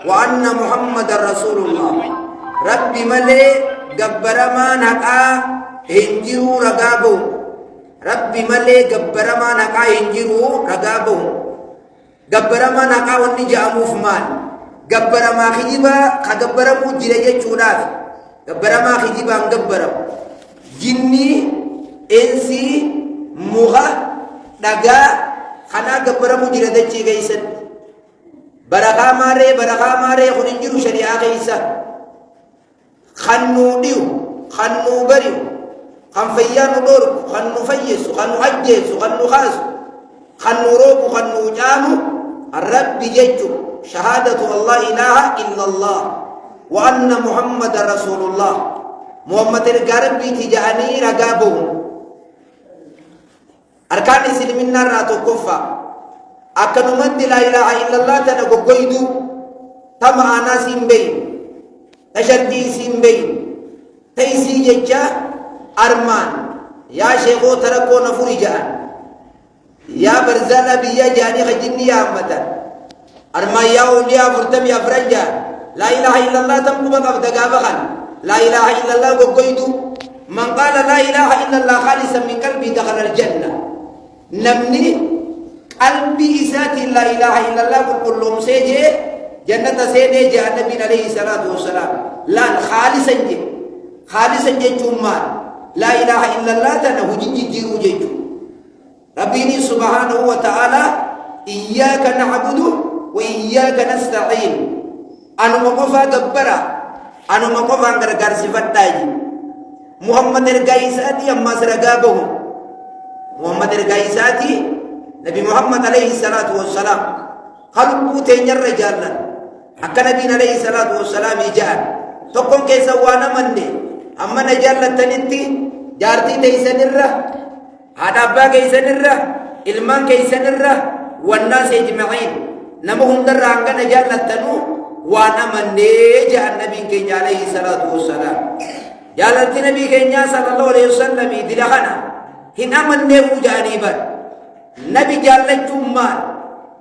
وأن محمد رسول الله ربي ملي جبر ما نقع هنجروا رقابه ربي ملي جبر ما نقع هنجروا رقابه جبر ما نقع ونجا مفمان جبر ما خجبا خجبر مجرى جولاف جبر ما خجبا جبر جني إنسي مغا دغا خنا جبر مجرى دجي جيسن بركة ماري خنجرو شريعة جيسا خنو ديو خنو بريو خن فيانو دور خنو فيسو خنو حجيسو خنو خاسو خنو روكو خنو جامو الرب جيجو شهادة الله إله إلا الله وأن محمد رسول الله محمد القرب تجاني رقابه أركان السلمين راتو كفا أكن مد لا إله إلا الله تنقو قيدو تما أنا سيمبين تشردي سيمبين تيسي جيجا أرمان يا شيخو تركو نفوري جان يا برزالا بيا جاني خجني يا أمتا أرمان يا أولياء فرتم يا فرنجا لا إله إلا الله تنقو بقى دقابخان لا إله إلا الله قيدو من قال لا إله إلا الله خالصا من قلبي دخل الجنة نمني قلبي إساتي لا إله إلا الله قل لهم سيجي جنة سيدي جاء النبي عليه الصلاة والسلام لا خالصا جي جمان لا إله إلا الله تنه جيجو جيجو ربيني سبحانه وتعالى إياك نعبد وإياك نستعين أنا مقفى دبرا أنا مقفى غرغر صفتاي محمد الغيساتي أما سرقابه محمد الغيساتي نبي محمد عليه الصلاة والسلام خلقوا تنجر رجالا حكى نبي عليه الصلاة والسلام جاء تقوم كيسا وانا مني أما نجالا تنتي جارتي تيسن الره هذا أبا كيسن الره إلمان كيسن الره والناس يجمعين نمهم در عنك نجالا تنو وانا مني جاء النبي كي عليه الصلاة والسلام جالت نبي كي صلى الله عليه وسلم دلخنا هنا من نبو جانبا نبي جالت جمال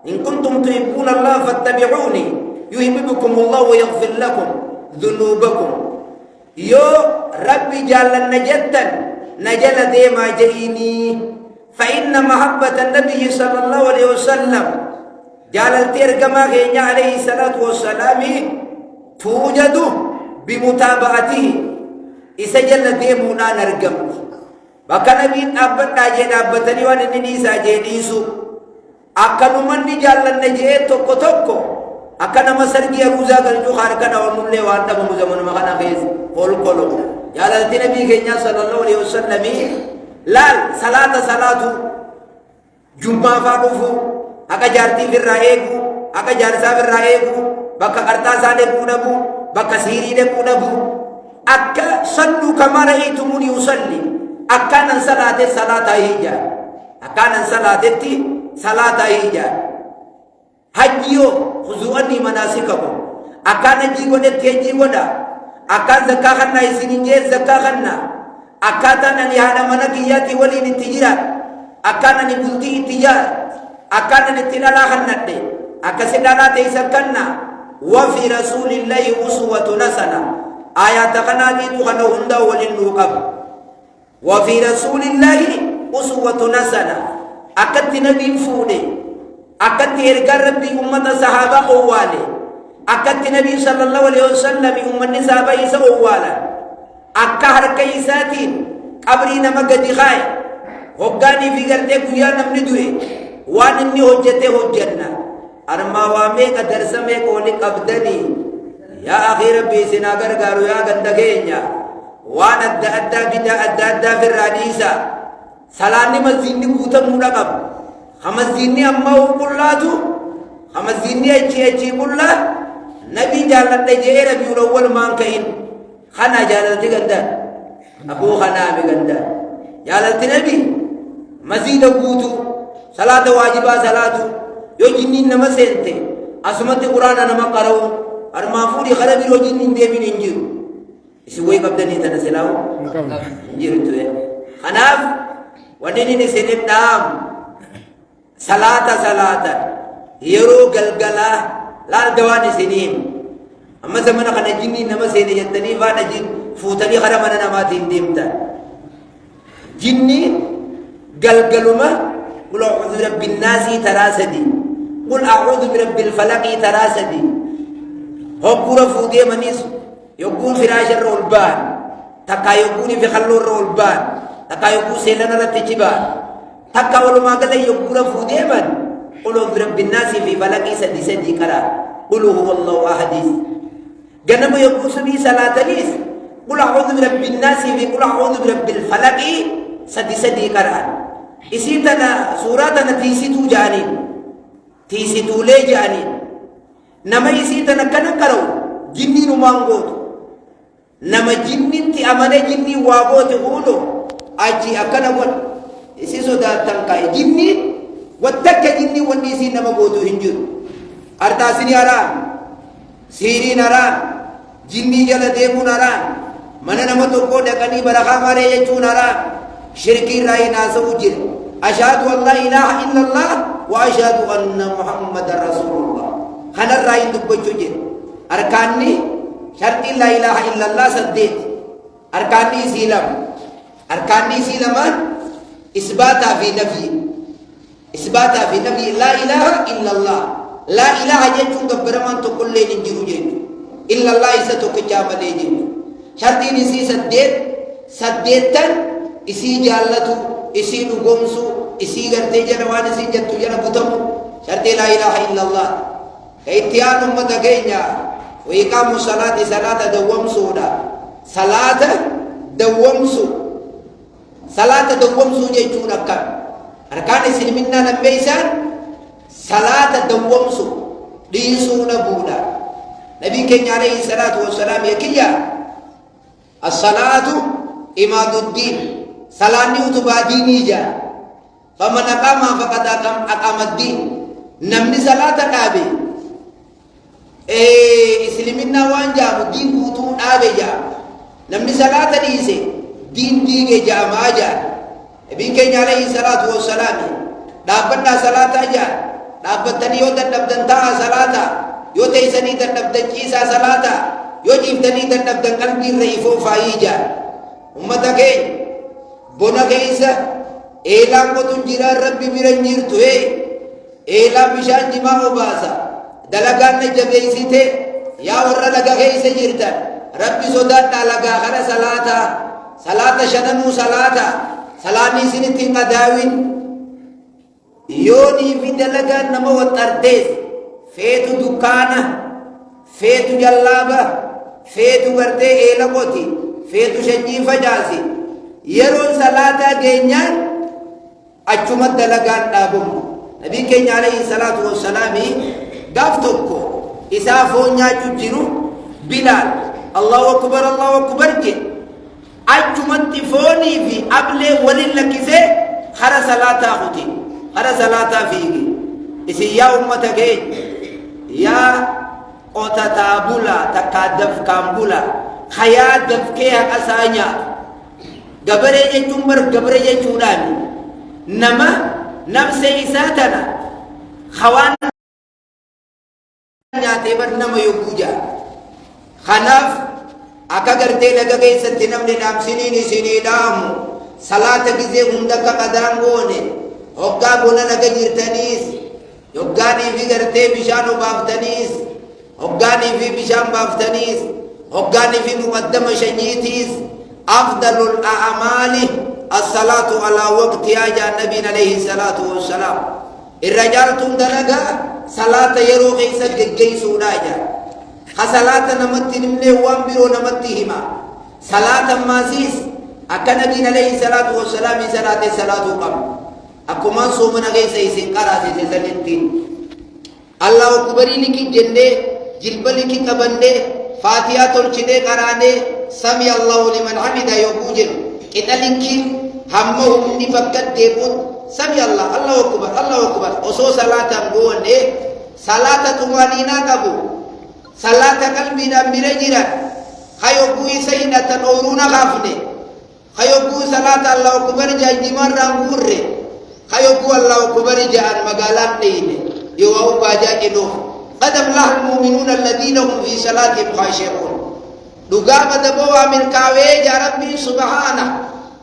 إن كنتم تحبون الله فاتبعوني يحببكم الله ويغفر لكم ذنوبكم يو ربي جال نجدا نجل ديما جئيني فإن محبة النبي صلى الله عليه وسلم جال الترجمة عليه الصلاة والسلام توجد بمتابعته إسجل ديمونا نرجم bakka nabiin dhaabbadhaa jee dhaabbatanii waan inni dhiisaa jee dhiisu akkanumanni jaallanne jee tokko tokko akka nama sargii aruuzaa galchuu harkana wannullee waan dhabamu zamanuma kana keessa kolkolo jaalalti nabii keenyaa sallallahu alaihi wasallam laal salaatu jummaafaa dhufu akka jaartii firraa eegu akka jaarsaa firraa eegu bakka qarxaasaa deemuu dhabu bakka siirii deemuu dhabu akka sallu kamaa ra'aytumuni usalli أكان صلاة هيجا أكان صلاة هيجا هجيو خذوني مناسككم أكان جيغودة تيجيغودة أكان زكاخنا يسينجي زكاخنا أكان نهانا منكياتي ولي نتجيرات أكان نبلتي تجار أكان نتلالاخنا دي أكسدالا تيسكنا وفي رسول الله أسوة حسنة آيات قنادي تخنو هندا ولنوقب وفي رسول الله أسوة حسنة أكت نبي فودي أكت إرجع ربي أمة صحابة أوالي أكت نبي صلى الله عليه وسلم أمة صحابة يسا أوالا أكهر كيساتين قبرين مقدي خاي هقاني في قرتي كويا نمندوي وانني هجته هجنا أرما وامي كدرسمي قولي قبدني يا أخي ربي سناغر قارو يا غندقينيا وانا أدى في الرئيسة سلاني مزيني قوتا مولقب خمزيني أمه قلاتو خمزيني أجي قلا نبي جالت جي ربي الأول مانكين خنا جالت غندا أبو خنا بغندا جالت نبي مزيد قوتو صلاة واجبة صلاة يو جنين نما سنتي أسمت قرآن نما قرأو أرمافوري خربي رو جنين ديمين انجيرو إسوي قبضني تنسلاو انجيرو توي خناف وديني نسنب نام صلاة يرو قلقلا لا دواني سنين أما زمنا خنا جني نما سيني يتني فانا جن فوتني خنا منا نماتين ديمتا جني قلقلما قل أعوذ برب الناس تراسدي قل أعوذ برب الفلق تراسدي هقول فودي منيس يقول فراش الرولبان تكا يقول في خلو الرولبان تكا يقول سيلنا رتجبان تكا ولما قال يقول فودي من قل أعوذ برب الناس في فلق سدي سدي كرا قل هو الله أحد جنب يقول سبي صلاة ليس قل أعوذ برب الناس في قل أعوذ برب الفلق سدي سدي كرا إسيتنا سوراتنا تيسيتو جانين تيسيتو لي جانين نما إسيتنا كنا كرو جنين ومانغوت نما جنين تي أمانة جنين وابوت هولو أجي أكنا ون إسيسو دا تنكاي جنين واتك جنين ونيسي نما بوتو هنجر أرتاسيني أران سيرين أران جنين جل ديمون أران من نما توقو دكاني برخا ماري يجون أران شركي راي ناسو جل أشهد أن لا إله إلا الله وأشهد أن محمد رسول الله خنا راي دبجو جل أركاني شرط لا إله إلا الله سديت أركاني سيلم إثبات في نفي لا إله إلا الله لا إله جل جبرمان تقول لي نجيو جل إلا الله إساتو كجامة جل شرطي نسي سديتن إسي جالتو إسي نقومسو إسي غرتي جنوان إسي جتو جنبتمو شرطي لا إله إلا الله كيتيان أمة كينيا وإقام صلاة دوامسو دا صلاة دوامسو جيجون أكام أركان إسلامنا لبيسان صلاة دوامسو ليسو نبودا نبي كينيا عليه الصلاة والسلام يكيا الصلاة إماد الدين صلاني وتبا ديني جا فمن أقام فقد أقام الدين نمني صلاة نابي إسلامنا وانجا دين بوتون آبي جا نمني صلاة ديسي دين ديجي جا ماجا ابن كيني عليه الصلاة والسلام دابنا صلاة جا دابتني يوتن نبدن تاها صلاة يوتيسني تن نبدن جيسا صلاة يوجيفتني تن نبدن قلبي رئيفو فايجا أمتا كين بنا كيسا إعلام وتنجرى ربي برنجير توي إعلام بشان جماعه باسا دلقان نجبئيسي ته يا ورى لغا كيسا جرتا ربي صداتنا لغا خنا صلاة شنمو صلاني سنتين قداوين يوني في دلقان نمو وطرديس فيتو دكانا فيتو جلابا فيتو ورده إعلاموتي فيتو شنجي فجاسي يرون صلاة جينيان أجمد دلقان نابم نبي كيني عليه الصلاة والسلام قافتوكو إسافون ياجو جيرو بلال الله أكبر جي أجمد تفوني في أبلي وللكسي خرا صلاة أخوتي خرا صلاة فيكي إسي يا أمتك يا أتتابولا تكادف كامبولا خيا دفكيها أسانيا gabaree jechuun gabaree jechuudhaan nama nafse isaatana hawaan nyaatee bar nama yogguu jaa kanaaf akka gartee laga keessatti namni dhaamsiniin isinii dhaamu salaata gizee hunda akka qadaan goone hoggaa bona laga jirtaniis hoggaanii fi gartee bishaan obaaftaniis hoggaanii fi bishaan baaftaniis hoggaanii fi muqaddama shanyiitiis أفضل الأعمال الصلاة على وقتها جاء النبي عليه الصلاة والسلام الرجال تندلقا صلاة يرو غيسا جيسونا جاء خصلاة نمت نملي وانبرو نمتهما صلاة ماسيس أكا نبي عليه الصلاة والسلام صلاة قم أكو من صومنا غيسا يسنقرا سيسنتين الله أكبري لكي جنة جلب لكي قبنة فاتحة تلچده قرانه سمي الله لمن حمد يوجد kita linkin hamma humni bakkat debut sami Allah Allahu akbar oso salatan gonde salata tumanina kabu salata qalbi na mirajira hayo bui sayna tanuruna khafne hayo bu salata Allahu akbar jaji marra ngurre hayo bu Allahu akbar jaan magalam neine yo au baja ino قد أفلح المؤمنون الذين هم في صلاتهم خاشعون دقام دبوا من كاوي يا ربي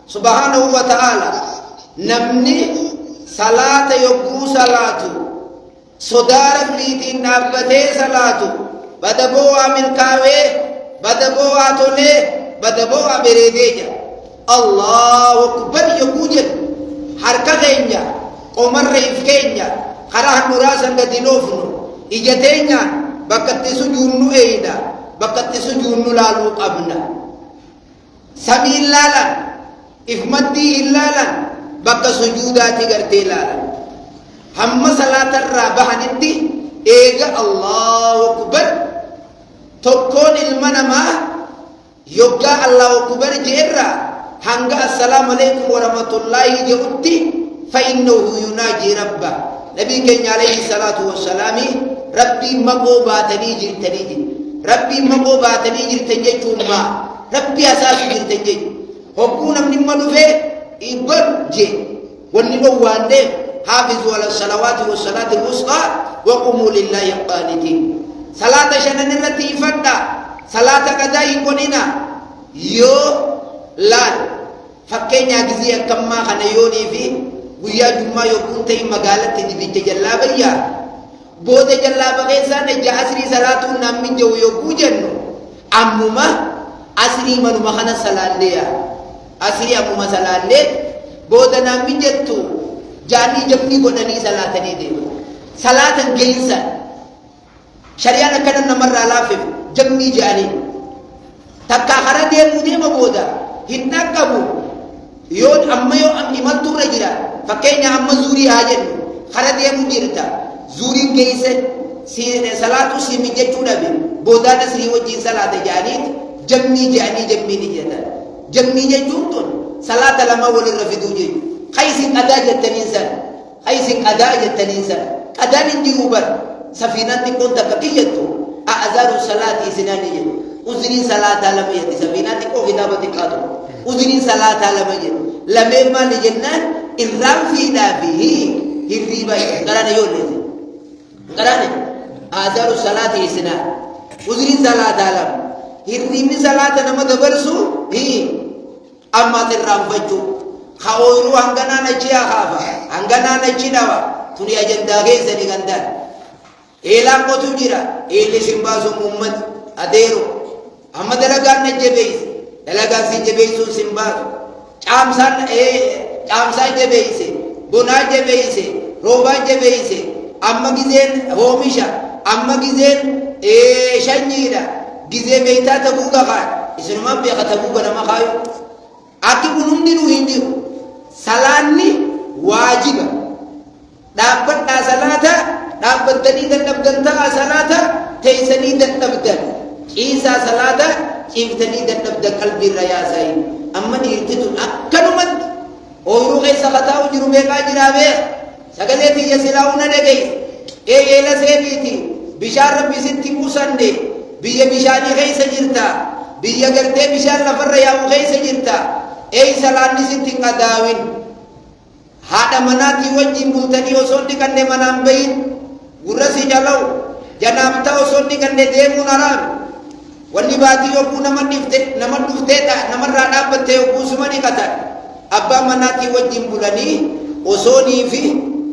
سبحانه وتعالى نمني صلاة يقو صلاة صدار بيتين نابته صلاة بدبوا من كاوي بدبوا تولي بدبوا بريديجا الله أكبر يقوجل حركة كينيا عمر ريف كينيا خراه نراسا قدنوفنو إجتينيا بكت سجون إيدا بكت سجون لالو قبنا سبيل لالا إفمدي لالا بك سجوداتي قرتي لالا هم صلاة الرابحة ندي إيجا الله أكبر تكون المنما يبقى الله أكبر جيرا هنگا السلام عليكم ورحمة الله جئتي فإنه يناجي ربه نبي كان عليه الصلاة والسلام ربي مقوباتني جرتني ربي مقوباتني جرتني جوما ربي أساس جرتني هكونا من مدفع إبر جي ونلو وانده حافظوا على الصلوات والصلاة الوسطى وقوموا لله قانتين صلاة شنن التي فدا صلاة قضاء كوننا يو لال فكينيا غزي كما خنا يوني في ويا جمعة يكون تي مقالة تدبيت جلابا يا بود جلابا غيسان جاسري صلاة نامي جو يكو جنو أمما أسري منو مخنا صلاة ليا أسري أمما صلاة لي بود نامي جتو جاني جبني قدني صلاة نيدي صلاة جيسان شريعة كنا نمر على فيف جبني جاني تكا خرا ديمو بودا هنكبو يود أما يو أم إمال تورا جرا فكينا أما زوري هاجن خرا ديمو جرتا زوري كيسة صلاة سيمي جتونا بي بودا نسري وجين صلاة جانيت جمني جمني نجتا جمني جتون صلاة لما ولي رفضو جي خيسين أدا جتنينسان خيسين أدا جتنينسان أدا ننجيوبر سفينة كنت ككيتو أعذار الصلاة سناني جي أذنين صلاة لما يدي سفينة كو كتابة كاتو أذنين صلاة لما يدي لما لجنان إرام في دابه الريبا قرانا يولي قرانا أعذار الصلاة سنان أذنين صلاة لما الريبا صلاة نما دبرسو هي أما ترام فجو خاورو هنگانا نجيا خافا هنگانا نجي دوا توني أجندا غيزة نغندان إيلام قطو جرا إيلي سنباسو محمد أديرو أما دلقان نجبئيس دلقان سنجبئيسو سنباسو caamsaan jabeeyse bonaa jabeeyse roobaa jabeeyse amma gizeen oomisha amma gizeen shanyiidha gizee beeytaa ta'uu qaba isinumaan beeka ta'uu ganama kaayu akki kun hundinuu hin jiru salaanni waajiba dhaabbadhaa salaata dhaabbattanii dadhabdan ta'a salaata teeysanii dadhabdan ciisaa salaata ciiftanii dadhabdan qalbiirra yaasayin amma dhiirtitun akkanumatti ooyiruu keessa kataa'u jiru beekaa jiraa beek sagalee tiyya silaa'una dhageey eeyeela seeniiti bishaan rabbi sitti qusanne biyya bishaanii keessa jirta biyya gartee bishaan lafarra yaa'u keessa jirta eey salaanni sitti hin qadaawin haadha manaatii wajjin bultanii osoo dhiqanne manaan bayin gurra si jalaw janaabta osoo dhiqanne deemuun haraam wanni baatii yogguu nama dhufteedha namarraa dhaabbattee yogguu suma dhiqatan abbaa manaatii wajjin bulanii osoonii fi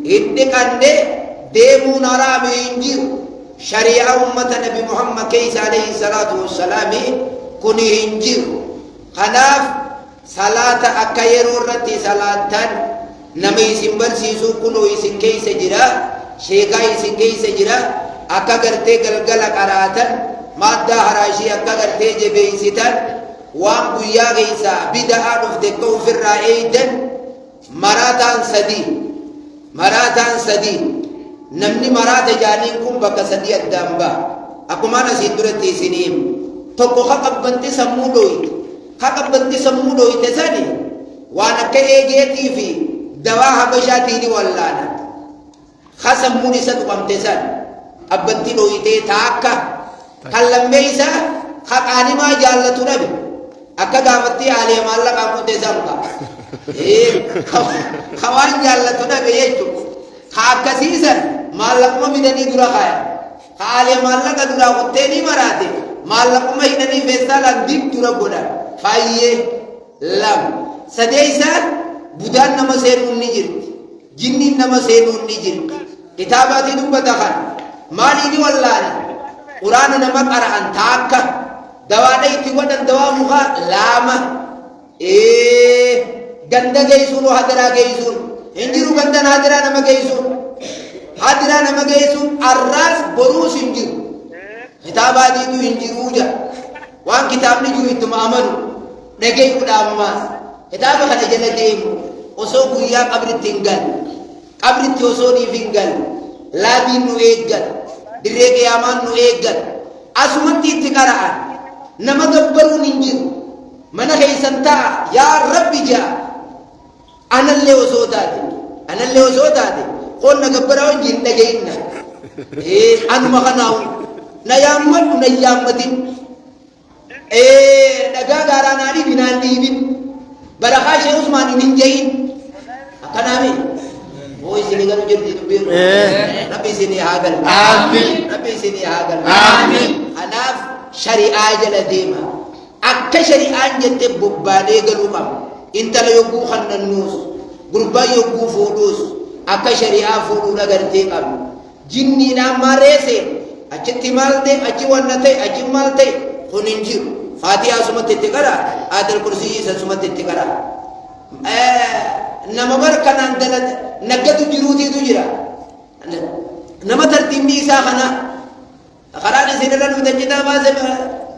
hin dhiqanne deemuun haraam hin jiru shari'aa ummata nabi muhammad keessa alayhi salaatu wassalaami kun hin jiru kanaaf salaata akka yeroo irratti salaattan nama isin barsiisuu kunoo isin keessa jira sheekaa isin keessa jira akka gartee galgala qaraatan maddaa haraashii akka gartee jabeeysitan waan guyyaa keessa bida'aa dhufte akka ofirraa eeydan maraataan sadii namni maraata jaaniin kun bakka sadii addaan ba'a akkumaan asiin duratti isiniim tokko haqabbanti sammuu dhoyte sani waan akka eegeetii fi dawaa habashaatiin wallaana ha sammuun isa tuqamte san abbanti dhoytee taakka kan lammeeysa ha qaanimaa jaallatu dhabe akka gaafattii aalee maallaqaa kutte sanka ha waan jaallatu dhabe jechuudha ha akkasiisan maallaquma midanii dura kaaya خالي مالك درا قتني مراتي مالك ما ينني فيسالا ديك درا قدا فايه لم سديسا بدان نما سينون نجرت جنين نما سينون نجرت كتاباتي دوبا دخل مالي والله قرآن نما قرأن تاكا دوانيتي ودن دوامها لاما ganda geessuun hadiraa geessuun hin jiru gandan hadiraa nama geessuun hadiraa nama geessuun arraas boruus hin jiru kitaabaatiitu hin jiruu jira waan kitaabni jiru ittuma amanu dhageessuudhaaf maas kitaaba kana jala deemu osoo guyyaa qabritti hin galle qabritti osoo dhiif hin galle laabiin nu eeggan dirree qiyaamaan nu eeggan asumatti itti qara'an nama gabbaruun hin jiru mana keessan ta'a yaa rabbi jaa anallee osoo taate qonna gabbaraa wajjin dhageenna anuma kanaawu na yaammadhu na yaammatin dhagaa gaaraa naa dhiibin naan dhiibin barakaa ishee usmaan hin jahin akkanaami oo isinii galu jirti dubbiin rabbi isinii haa galu rabbi isinii haa galu kanaaf shari'aa jala deema akka shari'aan jette bobbaadee galuu qaba intala yogguu kannannuus gurbaa yogguu fuudhuus akka shari'aa fuudhuudha gartee qabu jinniidhaan maareese achitti maal ta'e achi wanna ta'e achi maal ta'e kun hin jiru faatihaa sumatti itti qara aayatul kursii isa sumatti itti qara nama barkanaan dalate naggatu jiruutiitu jira nama tartiibni isaa kana karaan isinirra dhuftan citaa baase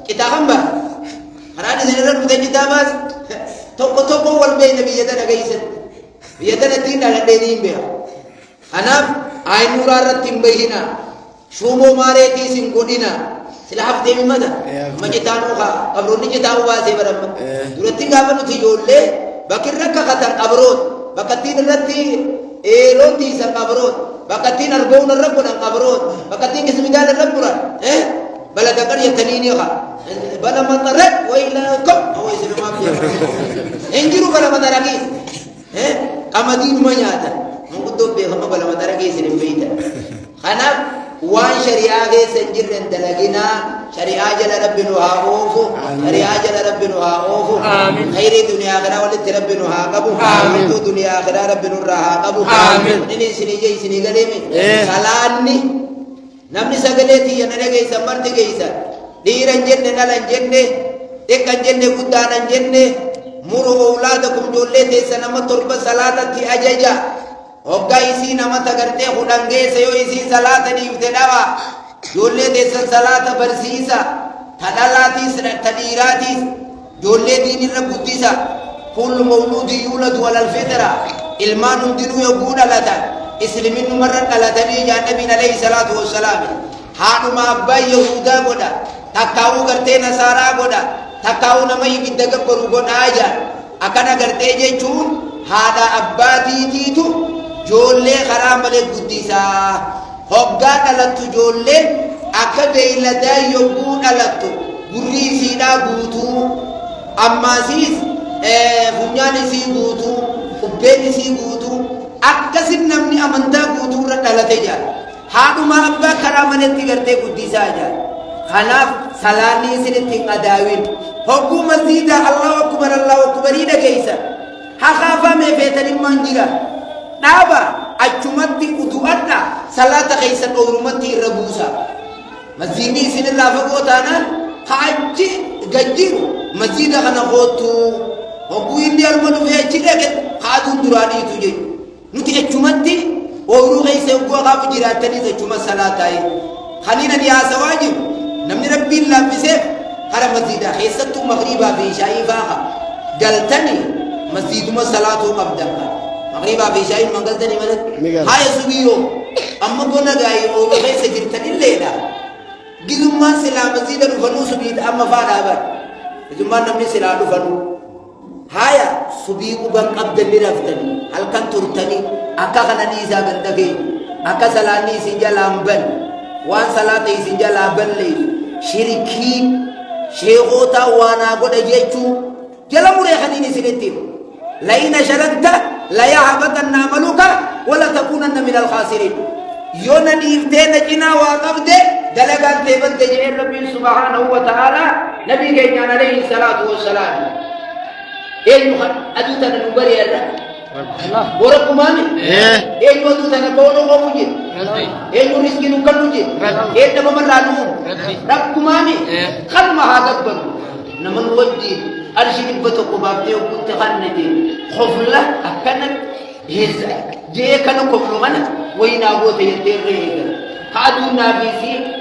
citaa kan baa karaan isinirra dhuftan citaa baase tokko wal beeyna biyya tana geessan biyya tanattiin dhaladhee ni hin beeku kanaaf aynuuraa irratti hin bahina shuumoo maareetiis hin godhina sila haftee mimata amma citaanuu qabroonni citaa'uu baasee baramma duratti gaafa nuti ijoollee bakki irra kakatan qabroon bakkattiin irratti loon tiisan qabroon bakkattiin argoon irra godhan qabroon bakkattiin kismidaan irra godhan balada qaryattanii ni haa bala maxarraq wayilaakum awwa isinumaa hin jiru bala maxaraqiis qamadiinuma nyaatan manguddoo beekama bala maxaraqiis hin beeytan kanaaf waan shari'aa keessa hin jirren dalaginaa shari'aa jala rabbi nu haa oofu shari'aa jala rabbi nu haa oofu khayrii duniyaa akhiraa walitti rabbi nu haa qabu hamtuu duniyaa akhiraa rabbi nurraa haa qabu inni isinii jee isinii galeemi salaanni namni sagalee tiyya na dhageessan marti geessan dhiiran jenne dhalan jenne xiqqan jenne guddaanan jenne muru awlaadakum ijoollee teessa nama torba salaatatti ajaja hoggaa isii namata gartee kudhan geessa yoo isii salaata dhiifte dhawa ijoollee teessan salaata barsiisa ta dhalaatiis ta dhiiraatiis ijoollee diinirra guddisa kullu mawluudin yuuladu alal fitra ilmaan hundinuu yogguu dhalatan isliminnumarra dhalatanii jaa nabiin alayhi salaatu wassalaam haadhuma abbaa yahudaa godha takkaawuu gartee nasaaraa godha takkaawuu nama ibidda gabbaru godhaa jaa akkana gartee jechuun haadha abbaatiitiitu ijoollee karaa malee guddisaa hoggaa dhalattu ijoolleen akka beeyladaa yogguu dhalattu gurri isiidhaa guutuu ammaasiis funyaan isii guutuu qubbeen isii guutuu akkasin namni amantaa guutuurra dhalate jaa haadhuma abbaa karaa maletti gartee guddisaa jaa kanaaf salaanni isinitti hin qadaawin hogguu masjiidaa allahu akbarii dhageeysa hakaafamee feetanimmaan jira dhaaba achumatti utu'adha salaata keeysan dhoorumatti irra buusa masjiidni isinirraa fagoo taanaan ka achi gajjiru masjiida kana koottu hogguu inni alma dhufee achi dhaqe kaaduun duraaniitu jedhu nuti achumatti ooyiruu keessa hogguu akaafu jiraattaniis achuma salaataaye kaniinan yaasawaa jiru namni rabbiin laaffiseef kara masjiidaa keessattuu magriibaa fi ishaa'ii faaqa galtanii masjiiduma salaatuu qabdan magriibaa fi ishaa'ii man galtanii malatti haaya subiyyoo amma bona gaa'ee ooyiruu keessa jirtanilleedha gizummaan silaa masjiida dhufanuu subiidha amma faadhaaban gizummaan namni silaa dhufanuu haya subii quban qabdanni raftanii halkan turtanii akka kananii isaa ganda keenya akka salaanni isin jalaa hin banne waan salaata isin jalaa balleessu shirikii sheekootaa waanaa godha jechuu jala muree kaniin isinitti لئن أشركت ليحبطن عملك ولا تكونن من الخاسرين يونا نيفتين جنا وقبض دلقان تبد جئ ربي سبحانه وتعالى نبي كيان عليه الصلاة والسلام المخن أدوتنا نبري الله ورب مامي أدوتنا كونه قوجي رزق نكلوجي نبى مرانون رب مامي خلما هذا بن نمن ودي أرشيد بتوكو بابتي وكنت خانتي خفلة أكنت هزا جيه كانوا كفلوانا وين أبوه تيتير ريجا قادونا بيسي